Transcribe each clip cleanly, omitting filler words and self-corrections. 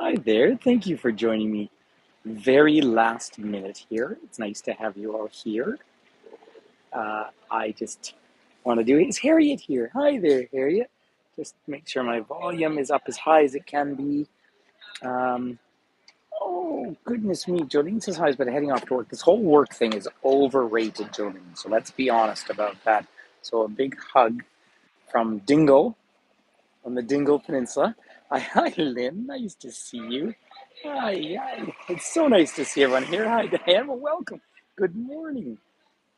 Hi there. Thank you for joining me very last minute here. It's nice to have you all here. I just want to do it. Is Harriet here? Hi there, Harriet. Just make sure my volume is up as high as it can be. Um, oh, goodness me. Jolene says hi, but heading off to work. This whole work thing is overrated, Jolene. So let's be honest about that. So a big hug from Dingle on the Dingle Peninsula. Hi, Lynn. Nice to see you. Hi. It's so nice to see everyone here. Hi, Diane. Well, welcome. Good morning.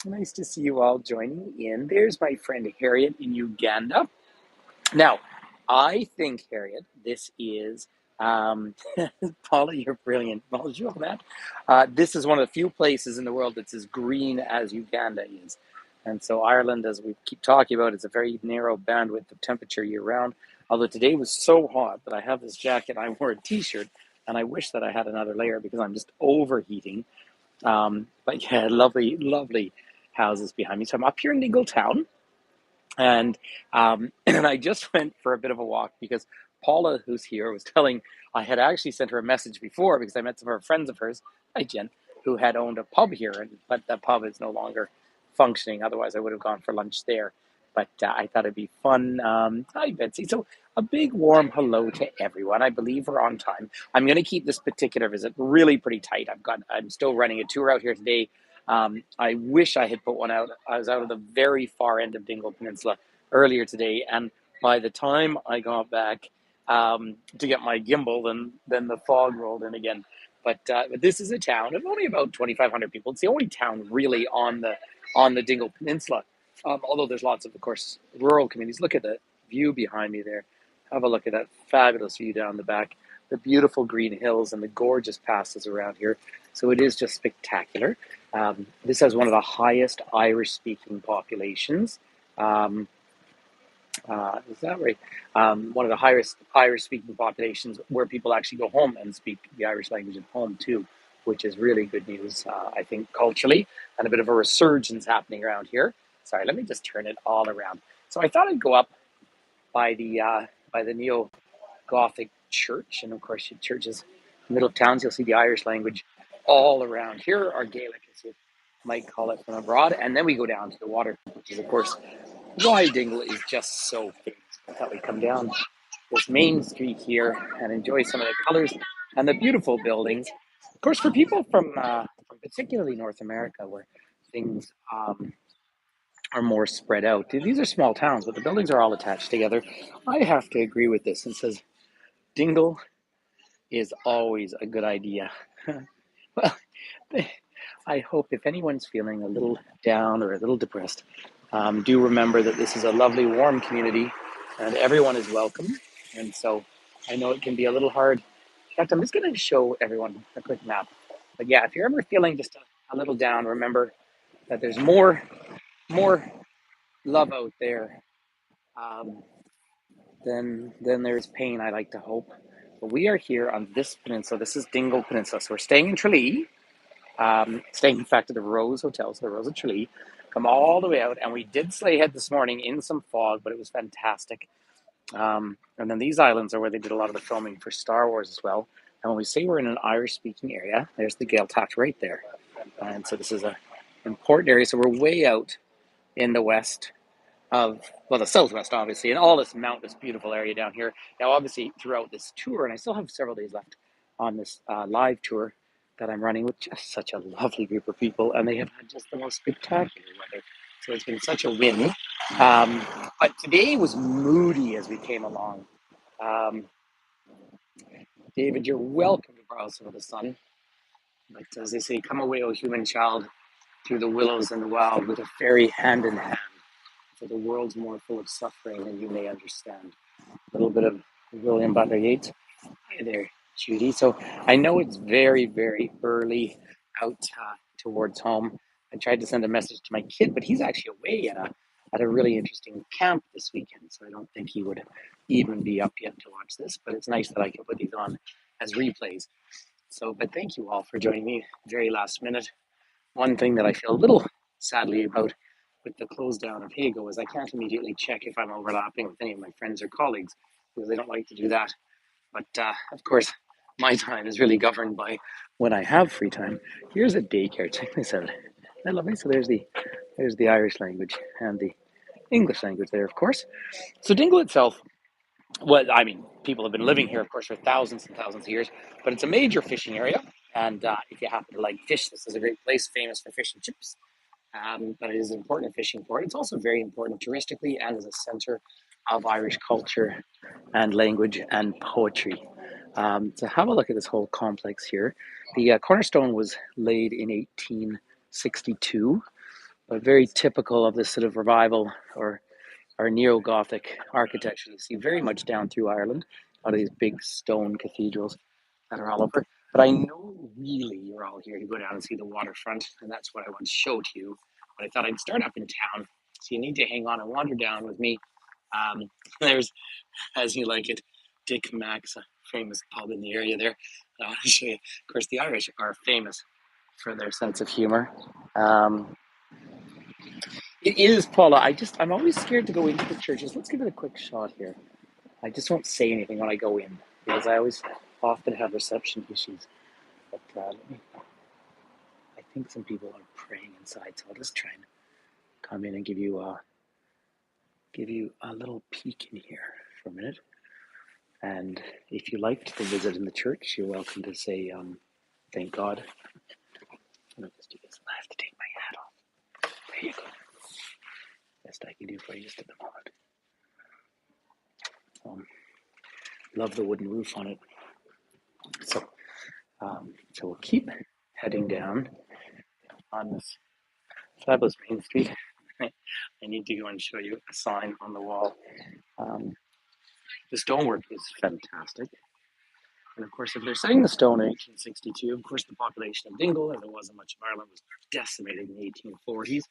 Nice to see you all joining in. There's my friend Harriet in Uganda. Now, I think, Harriet, this is, Paula, you're brilliant. Bonjour, man. This is one of the few places in the world that's as green as Uganda is. And so Ireland, as we keep talking about, is a very narrow bandwidth of temperature year round. Although today was so hot that I have this jacket, I wore a t-shirt, and I wish that I had another layer because I'm just overheating. But yeah, lovely, lovely houses behind me. So I'm up here in Dingle Town, and and I just went for a bit of a walk because Paula, who's here, was telling, I had actually sent her a message before because I met some of her friends of hers, hi Jen, who had owned a pub here, but that pub is no longer functioning. Otherwise, I would have gone for lunch there. But I thought it'd be fun. Hi, Betsy. So a big warm hello to everyone. I believe we're on time. I'm going to keep this particular visit really pretty tight. I'm still running a tour out here today. I wish I had put one out. I was out of the very far end of Dingle Peninsula earlier today, and by the time I got back to get my gimbal, then the fog rolled in again. But this is a town of only about 2,500 people. It's the only town really on the Dingle Peninsula. Although there's lots of course, rural communities. Look at the view behind me there. Have a look at that fabulous view down the back, the beautiful green hills and the gorgeous passes around here. So it is just spectacular. This has one of the highest Irish-speaking populations. Is that right? One of the highest Irish-speaking populations where people actually go home and speak the Irish language at home too, which is really good news, I think, culturally, and a bit of a resurgence happening around here. Sorry, let me just turn it all around. So I thought I'd go up by the neo-Gothic church, and of course, the churches, middle of towns, you'll see the Irish language all around here, or Gaelic, as you might call it from abroad, and then we go down to the waterfront, which is, of course, why Dingle is just so famous. I thought we'd come down this main street here and enjoy some of the colors and the beautiful buildings. Of course, for people from particularly North America, where things are more spread out. These are small towns, but the buildings are all attached together. I have to agree with this. It says Dingle is always a good idea. Well, I hope if anyone's feeling a little down or a little depressed, do remember that this is a lovely, warm community and everyone is welcome. And so I know it can be a little hard. In fact, I'm just going to show everyone a quick map. But yeah, if you're ever feeling just a little down, remember that there's more love out there um, than there's pain, I like to hope. But we are here on this peninsula. This is Dingle Peninsula. So we're staying in Tralee. Staying in fact at the Rose Hotel, so the Rose of Tralee, come all the way out, and we did sleigh head this morning in some fog, but it was fantastic. And then these islands are where they did a lot of the filming for Star Wars as well. And when we say we're in an Irish-speaking area, there's the Gaeltacht right there, and so this is an important area. So we're way out in the west of, well, the southwest, obviously, and all this mountainous, beautiful area down here. Now, obviously, throughout this tour, and I still have several days left on this live tour that I'm running with just such a lovely group of people, and they have had just the most spectacular weather. So it's been such a win. Um, but today was moody as we came along. Um, David, you're welcome to borrow some of the sun. But as they say, come away, O human child, through the willows and the wild, with a fairy hand in hand. For the world's more full of suffering than you may understand. A little bit of William Butler Yeats. Hey there, Judy. So I know it's very, very early out towards home. I tried to send a message to my kid, but he's actually away at a really interesting camp this weekend. So I don't think he would even be up yet to watch this. But it's nice that I can put these on as replays. So, but thank you all for joining me very last minute. One thing that I feel a little sadly about with the close down of Hago is I can't immediately check if I'm overlapping with any of my friends or colleagues because they don't like to do that. But of course, My time is really governed by when I have free time. Here's a daycare. Check this out. Isn't that lovely? So there's the Irish language and the English language there, of course. So Dingle itself, well, I mean, people have been living here, of course, for thousands and thousands of years, but it's a major fishing area. And if you happen to like fish, this is a great place, famous for fish and chips. But it is an important fishing port. It's also very important touristically and as a centre of Irish culture and language and poetry. To have a look at this whole complex here, the cornerstone was laid in 1862, but very typical of this sort of revival or neo-Gothic architecture you see very much down through Ireland. A lot of these big stone cathedrals that are all over. But I know really you're all here to go down and see the waterfront, and that's what I want to show to you. But I thought I'd start up in town, so you need to hang on and wander down with me. There's, as you like it, Dick Mack's, a famous pub in the area there. I want to show you. Of course, the Irish are famous for their sense of humor. Um, it is, Paula. I'm always scared to go into the churches. Let's give it a quick shot here. I just won't say anything when I go in because I always often have reception issues. But I think some people are praying inside, so I'll just try and come in and give you a little peek in here for a minute. And if you liked the visit in the church, you're welcome to say, thank God. I'll just do this. I have to take my hat off. There you go. Best I can do for you just at the moment. Love the wooden roof on it. So we'll keep heading down on this fabulous main street. I need to go and show you a sign on the wall. The stonework is fantastic. And of course, if they're setting the stone in 1862, of course, the population of Dingle, as it was in much of Ireland, was decimated in the 1840s.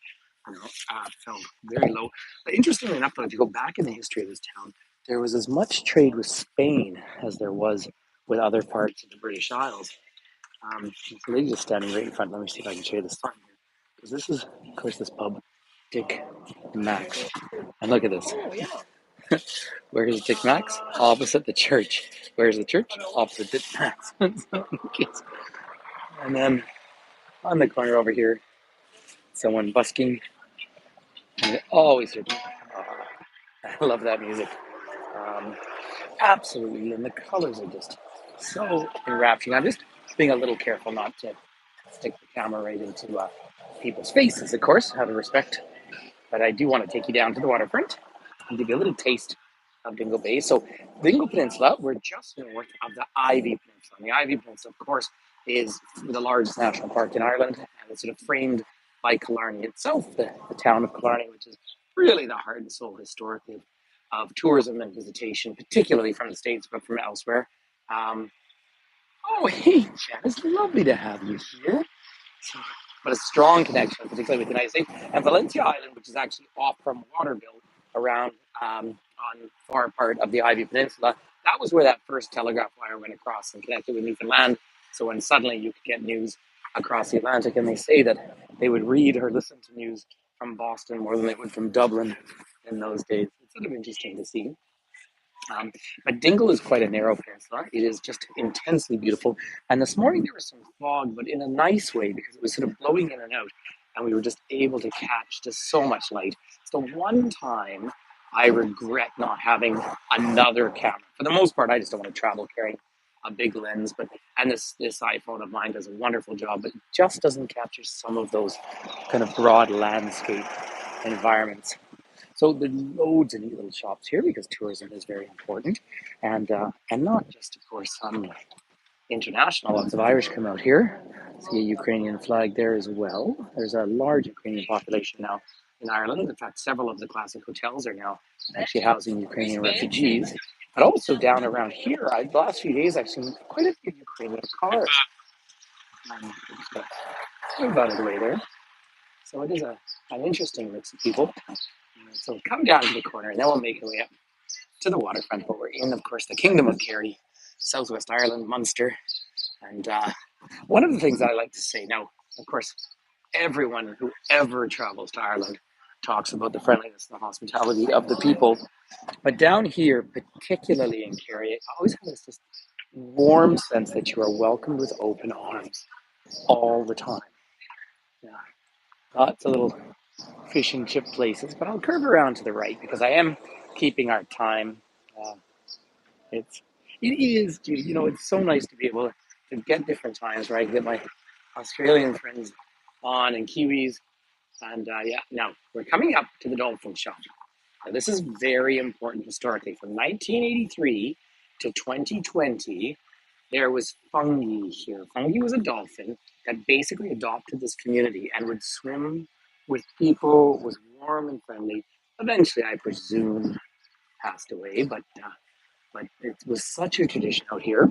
Fell very low. But interestingly enough, though, if you go back in the history of this town, there was as much trade with Spain as there was with other parts of the British Isles. So they're just standing right in front. Let me see if I can show you the sign here. Because this is, of course, this pub, Dick Max. And look at this. Where's Dick Max? Opposite the church. Where's the church? Opposite Dick Max. And then on the corner over here, someone busking. And they always hear, I love that music. Um, Absolutely. And the colors are just so enrapturing. I'm just being a little careful not to stick the camera right into people's faces, of course, out of respect. But I do want to take you down to the waterfront and give you a little taste of Dingle Bay. So, Dingle Peninsula, we're just north of the Ivy Peninsula. And the Ivy Peninsula, of course, is the largest national park in Ireland, and it's sort of framed by Killarney itself, the town of Killarney, which is really the heart and soul historically of tourism and visitation, particularly from the States, but from elsewhere. Um, oh, hey, Jen, it's lovely to have you here. So, but a strong connection, particularly with the United States. And Valencia Island, which is actually off from Waterville, around on far part of the Ivy Peninsula, that was where that first telegraph wire went across and connected with Newfoundland. So when suddenly you could get news across the Atlantic, and they say that they would read or listen to news from Boston more than they would from Dublin in those days. It's sort of interesting to see. But Dingle is quite a narrow peninsula. It is just intensely beautiful. And this morning there was some fog, but in a nice way because it was sort of blowing in and out. And we were just able to catch just so much light. It's the one time I regret not having another camera. For the most part, I just don't want to travel carrying a big lens. And this iPhone of mine does a wonderful job, but it just doesn't capture some of those kind of broad landscape environments. So there's loads of neat little shops here because tourism is very important, and not just, of course, international. Lots of Irish come out here. See a Ukrainian flag there as well. There's a large Ukrainian population now in Ireland. In fact, several of the classic hotels are now actually housing Ukrainian refugees. But also down around here, the last few days I've seen quite a few Ukrainian cars. Move out of the way there. So it is an interesting mix of people. So come down to the corner, and then we'll make our way up to the waterfront. But we're in, of course, the Kingdom of Kerry, Southwest Ireland, Munster. And one of the things that I like to say now, of course, everyone who ever travels to Ireland talks about the friendliness and the hospitality of the people. But down here, particularly in Kerry, I always have this warm sense that you are welcomed with open arms all the time. Yeah. Lots of little fish and chip places, but I'll curve around to the right because I am keeping our time. Uh, it's it is, you know, it's so nice to be able to get different times, right? Get my Australian friends on and Kiwis, and yeah. Now we're coming up to the dolphin shop. Now, this is very important historically. From 1983 to 2020, there was Fungi here. Fungi was a dolphin that basically adopted this community and would swim with people, was warm and friendly. Eventually, I presume, passed away, but it was such a tradition out here.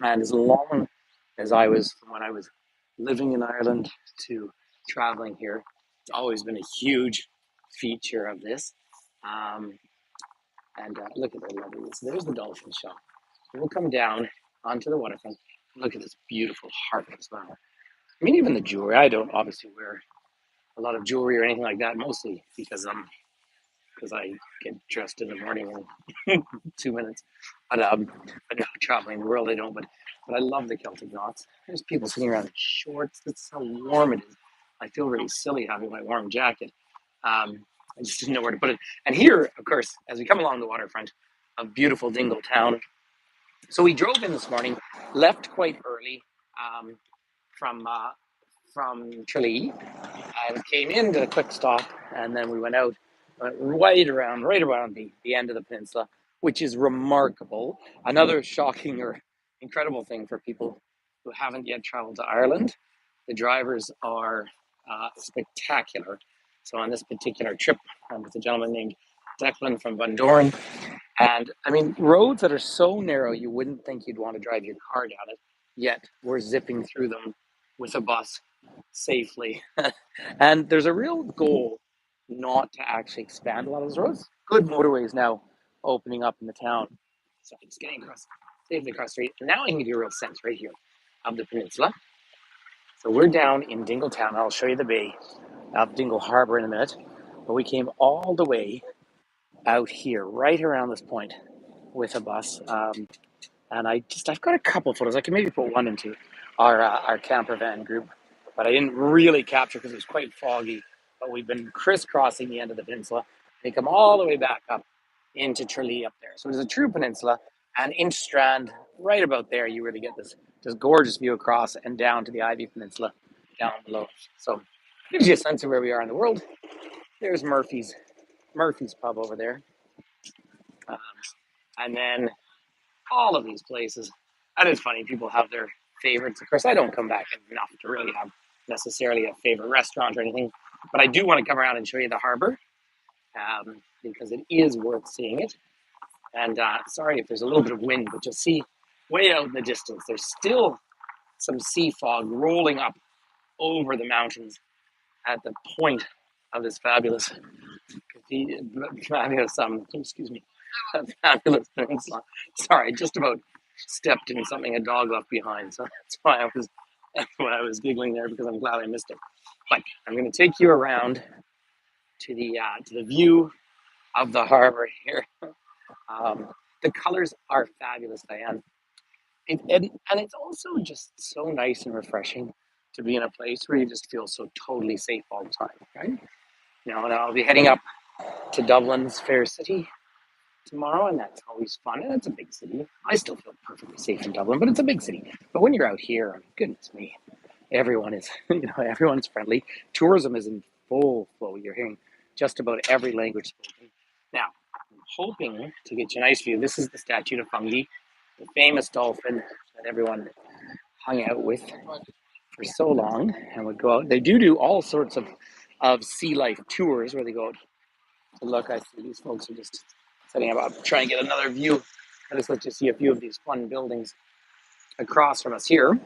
And as long as I was, from when I was living in Ireland to traveling here, it's always been a huge feature of this. Um, and look at the lovely. So there's the dolphin shop. We'll come down onto the waterfront. Look at this beautiful harbor as well. I mean, even the jewelry. I don't obviously wear a lot of jewelry or anything like that, mostly because I get dressed in the morning in 2 minutes. But no, traveling the world I don't. But I love the Celtic knots. There's people sitting around in shorts. That's how warm it is. I feel really silly having my warm jacket. I just didn't know where to put it. And here, of course, as we come along the waterfront of beautiful Dingle town. So we drove in this morning, left quite early um, from uh, from Tralee, and came in, did a quick stop, and then we went out right around the end of the peninsula, which is remarkable. Another shocking or incredible thing for people who haven't yet traveled to Ireland. The drivers are spectacular. So on this particular trip, I'm with a gentleman named Declan from Van Doren, and I mean, roads that are so narrow you wouldn't think you'd want to drive your car down it, yet we're zipping through them with a bus safely. And there's a real goal not to actually expand a lot of those roads. Good motorways now opening up in the town. So I'm just getting across, safely across the street. And now I can give you a real sense right here of the peninsula. So we're down in Dingle town. I'll show you the bay of Dingle Harbor in a minute. But we came all the way out here, right around this point, with a bus. And I've got a couple of photos. I can maybe put one into our camper van group, but I didn't really capture because it was quite foggy. But we've been crisscrossing the end of the peninsula. They come all the way back up into Tralee up there. So there's a true peninsula, and Inch Strand, right about there, you really get this just gorgeous view across and down to the Ivy Peninsula down below. So it gives you a sense of where we are in the world. There's Murphy's pub over there, um, and then all of these places. And it's funny, people have their favorites. Of course, I don't come back enough to really have necessarily a favorite restaurant or anything, but I do want to come around and show you the harbor because it is worth seeing it. And sorry if there's a little bit of wind, but you'll see way out in the distance, there's still some sea fog rolling up over the mountains at the point of this fabulous, excuse me, fabulous peninsula. Sorry, just about stepped in something a dog left behind, so that's why I was giggling there because I'm glad I missed it. But I'm going to take you around to the view of the harbor here. Um, the colors are fabulous, Diane. And it's also just so nice and refreshing to be in a place where you just feel so totally safe all the time, right? You know, and I'll be heading up to Dublin's Fair City tomorrow, and that's always fun. And it's a big city. I still feel perfectly safe in Dublin, but it's a big city. But when you're out here, goodness me, everyone is, everyone's friendly. Tourism is in full flow. You're hearing just about every language spoken. Now, I'm hoping to get you a nice view. This is the statue of Fungi, the famous dolphin that everyone hung out with for so long and would go out. They do all sorts of sea life tours where they go out to look. I see these folks are just setting up, trying to get another view. I just let you see a few of these fun buildings across from us here.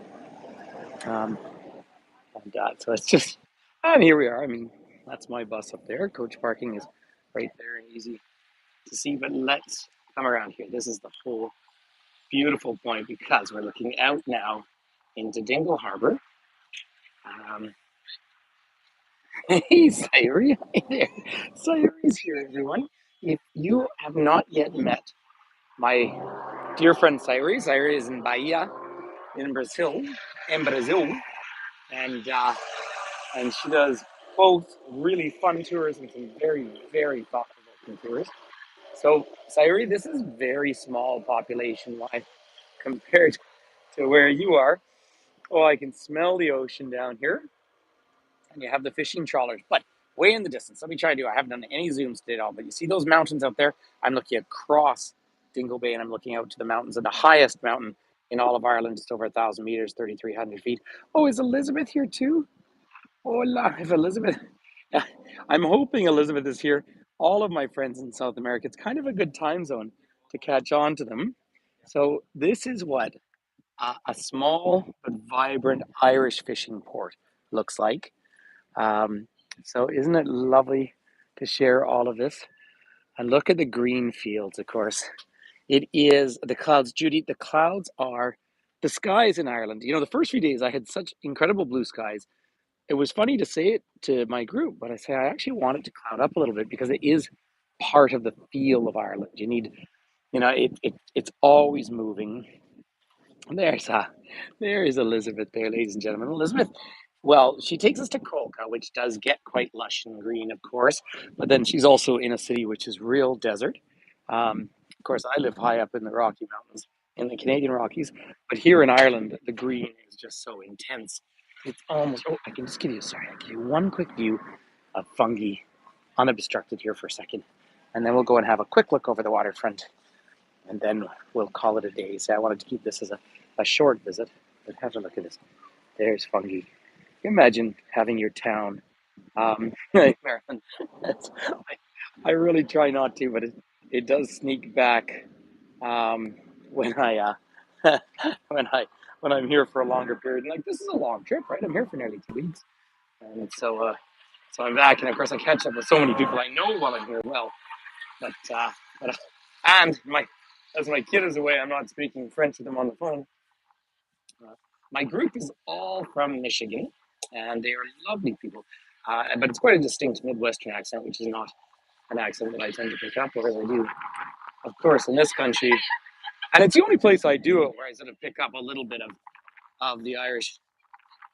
So it's just, and here we are. I mean, that's my bus up there. Coach parking is right there and easy to see. But let's come around here. This is the whole beautiful point because we're looking out now into Dingle Harbor. Hey, Sayuri. Hi there. Sayuri's here, everyone. If you have not yet met my dear friend Cyrus. Cyrus is in Bahia, in Brazil, in Brazil, and she does both really fun tours and some very thought-provoking tours. So, Cyrus, this is very small population-wise compared to where you are. Oh, I can smell the ocean down here, and you have the fishing trawlers, but way in the distance. Let me try to do. I haven't done any zooms today at all, but you see those mountains out there? I'm looking across Dingle Bay, and I'm looking out to the mountains, and the highest mountain in all of Ireland, just over 1,000 meters, 3,300 feet. Oh, is Elizabeth here too? Hola, if Elizabeth. I'm hoping Elizabeth is here. All of my friends in South America, it's kind of a good time zone to catch on to them. So this is what a small but vibrant Irish fishing port looks like. Um, so isn't it lovely to share all of this? And look at the green fields, of course. It is the clouds, Judy. The clouds are the skies in Ireland. You know, the first few days I had such incredible blue skies. It was funny to say it to my group, but I say I actually want it to cloud up a little bit because it is part of the feel of Ireland. You need, it's always moving. There's there is Elizabeth there, ladies and gentlemen. Elizabeth, well, she takes us to Colca, which does get quite lush and green, of course, but then she's also in a city which is real desert. Of course, I live high up in the Rocky Mountains, in the Canadian Rockies, but here in Ireland, the green is just so intense. It's almost, oh, I can just give you, sorry, I'll give you one quick view of fungi unobstructed here for a second, and then we'll go and have a quick look over the waterfront and then we'll call it a day. So I wanted to keep this as a short visit, but have a look at this. There's fungi. Imagine having your town. Marilyn, I really try not to, but it does sneak back when when I when I'm here for a longer period. And like this is a long trip, right? I'm here for nearly 2 weeks, and so I'm back, and of course I catch up with so many people I know while I'm here. Well, but and my as my kid is away, I'm not speaking French with them on the phone. My group is all from Michigan, and they are lovely people. But it's quite a distinct Midwestern accent, which is not an accent that I tend to pick up, whereas I do, of course, in this country. And it's the only place I do it where I sort of pick up a little bit of the Irish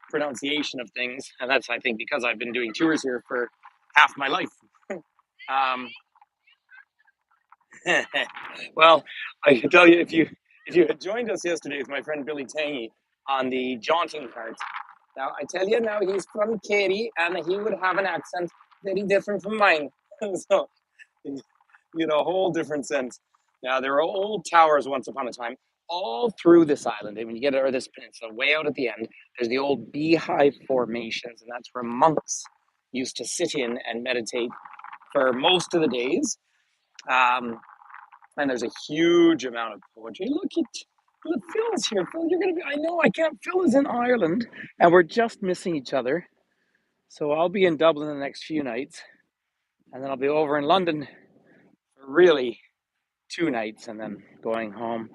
pronunciation of things. And that's, I think, because I've been doing tours here for half my life. Um, well, I can tell you if you had joined us yesterday with my friend Billy Tangy on the jaunting carts. Now I tell you now he's from Katy and he would have an accent very different from mine. So a whole different sense. Now there were old towers once upon a time all through this island. And when you get over this peninsula, way out at the end, there's the old beehive formations, and that's where monks used to sit in and meditate for most of the days. Um, and there's a huge amount of poetry. Look, Phil's here. Phil, you're gonna be. I know I can't. Phil is in Ireland, and we're just missing each other. So I'll be in Dublin the next few nights, and then I'll be over in London for really 2 nights, and then going home.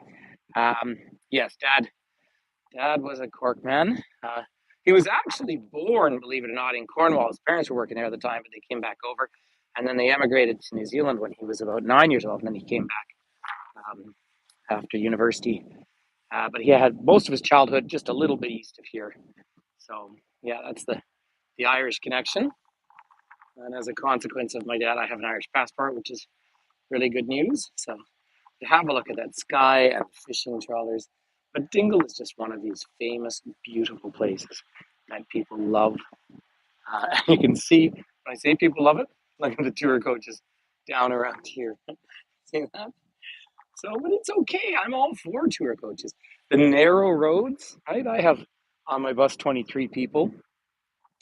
Um, yes, Dad was a Cork man. He was actually born, believe it or not, in Cornwall. His parents were working there at the time, but they came back over, and then they emigrated to New Zealand when he was about 9 years old, and then he came back after university. But he had most of his childhood just a little bit east of here. So yeah, that's the Irish connection. And as a consequence of my dad, I have an Irish passport, which is really good news. So to have a look at that sky and fishing trawlers. But Dingle is just one of these famous, beautiful places that people love. You can see when I say people love it, look at the tour coaches down around here. See that? So, but it's okay. I'm all for tour coaches. The narrow roads, right? I have on my bus 23 people.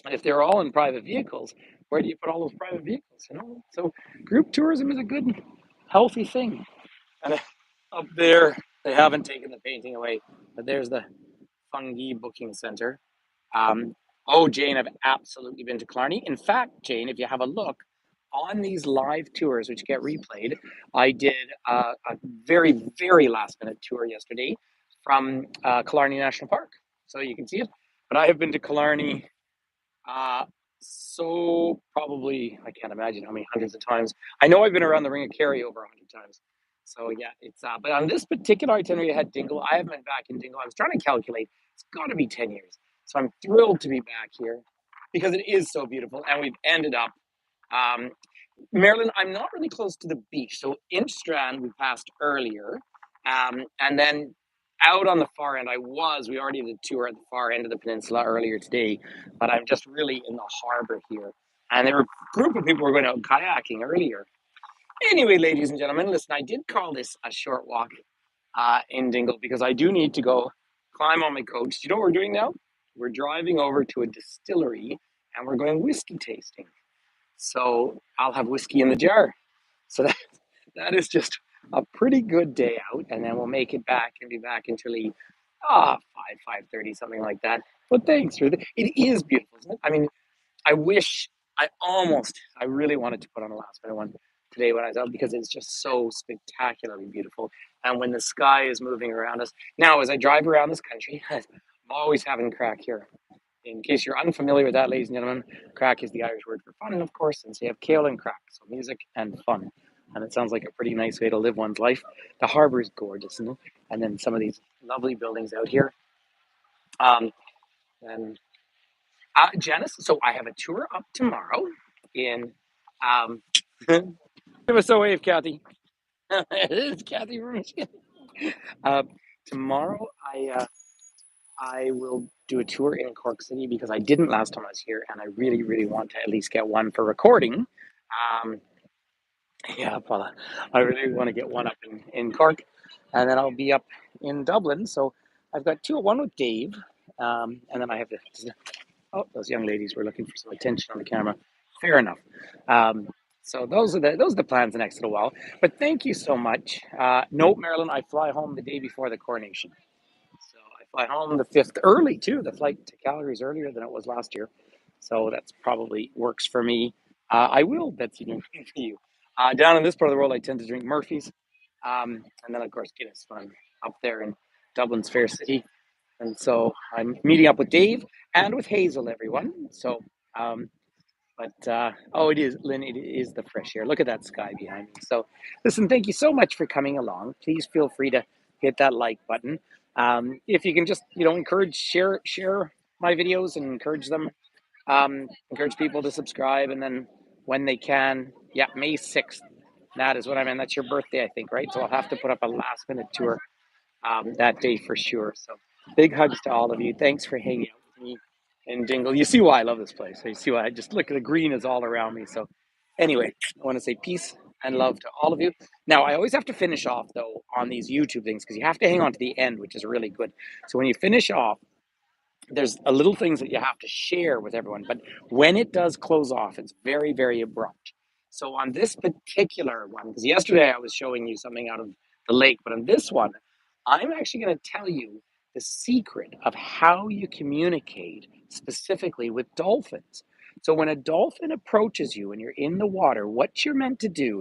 And if they're all in private vehicles, where do you put all those private vehicles? So group tourism is a good, healthy thing. And up there, they haven't taken the painting away, but there's the fungi booking center. Oh, Jane, I've absolutely been to Killarney. In fact, Jane, if you have a look on these live tours, which get replayed, I did a very last minute tour yesterday from Killarney National Park. So you can see it. But I have been to Killarney so probably, I can't imagine how many hundreds of times. I know I've been around the Ring of Kerry over 100 times. So yeah, it's but on this particular itinerary I had Dingle. I haven't been back in Dingle. I was trying to calculate. It's got to be 10 years. So I'm thrilled to be back here because it is so beautiful, and we've ended up. Um, Maryland, I'm not really close to the beach. So Inchstrand we passed earlier, and then out on the far end, we already did a tour at the far end of the peninsula earlier today, but I'm just really in the harbor here. And there were a group of people who were going out kayaking earlier. Anyway, ladies and gentlemen, listen, I did call this a short walk in Dingle because I do need to go climb on my coach. Do you know what we're doing now? We're driving over to a distillery and we're going whiskey tasting. So I'll have whiskey in the jar. So that is just a pretty good day out, and then we'll make it back and be back until 5:30, something like that. But thanks, Ruth. It is beautiful, isn't it? I mean, I wish I really wanted to put on a last minute one today when I was out because it's just so spectacularly beautiful. And when the sky is moving around us. Now, as I drive around this country, I'm always having crack here. In case you're unfamiliar with that, ladies and gentlemen, crack is the Irish word for fun, of course, and so you have kale and crack, so music and fun. And it sounds like a pretty nice way to live one's life. The harbor is gorgeous, isn't it? And then some of these lovely buildings out here. Um, and Janice, so I have a tour up tomorrow in. Um, Give us a wave, Kathy. It's Kathy from Michigan. Uh, Tomorrow, I will do a tour in Cork City because I didn't last time I was here, and I really, really want to at least get one for recording. Um, yeah, Paula, I really want to get one up in Cork, and then I'll be up in Dublin. So I've got two, one with Dave, and then I have the. Oh, those young ladies were looking for some attention on the camera. Fair enough. Um, so those are the plans the next little while. But thank you so much. No, Marilyn, I fly home the day before the coronation. So I fly home the 5th early too. The flight to Calgary is earlier than it was last year. So that's probably works for me. I will, Betsy, do for you. Down in this part of the world, I tend to drink Murphy's. And then, of course, Guinness when I'm up there in Dublin's fair city. And so I'm meeting up with Dave and with Hazel, everyone. So, oh, it is, Lynn, it is the fresh air. Look at that sky behind me. So, listen, thank you so much for coming along. Please feel free to hit that like button. If you can just, share my videos and encourage them, encourage people to subscribe. And then when they can, yeah, May 6th, that is what I meant. That's your birthday, I think, right? So I'll have to put up a last minute tour that day for sure. So big hugs to all of you. Thanks for hanging out with me in Dingle. You see why I love this place. You see why I just look at the green is all around me. So anyway, I want to say peace and love to all of you. Now, I always have to finish off though on these YouTube things because you have to hang on to the end, which is really good. So when you finish off, there's a little things that you have to share with everyone, but when it does close off, it's very, very abrupt. So on this particular one, because yesterday I was showing you something out of the lake, but on this one, I'm actually going to tell you the secret of how you communicate specifically with dolphins. So when a dolphin approaches you and you're in the water, what you're meant to do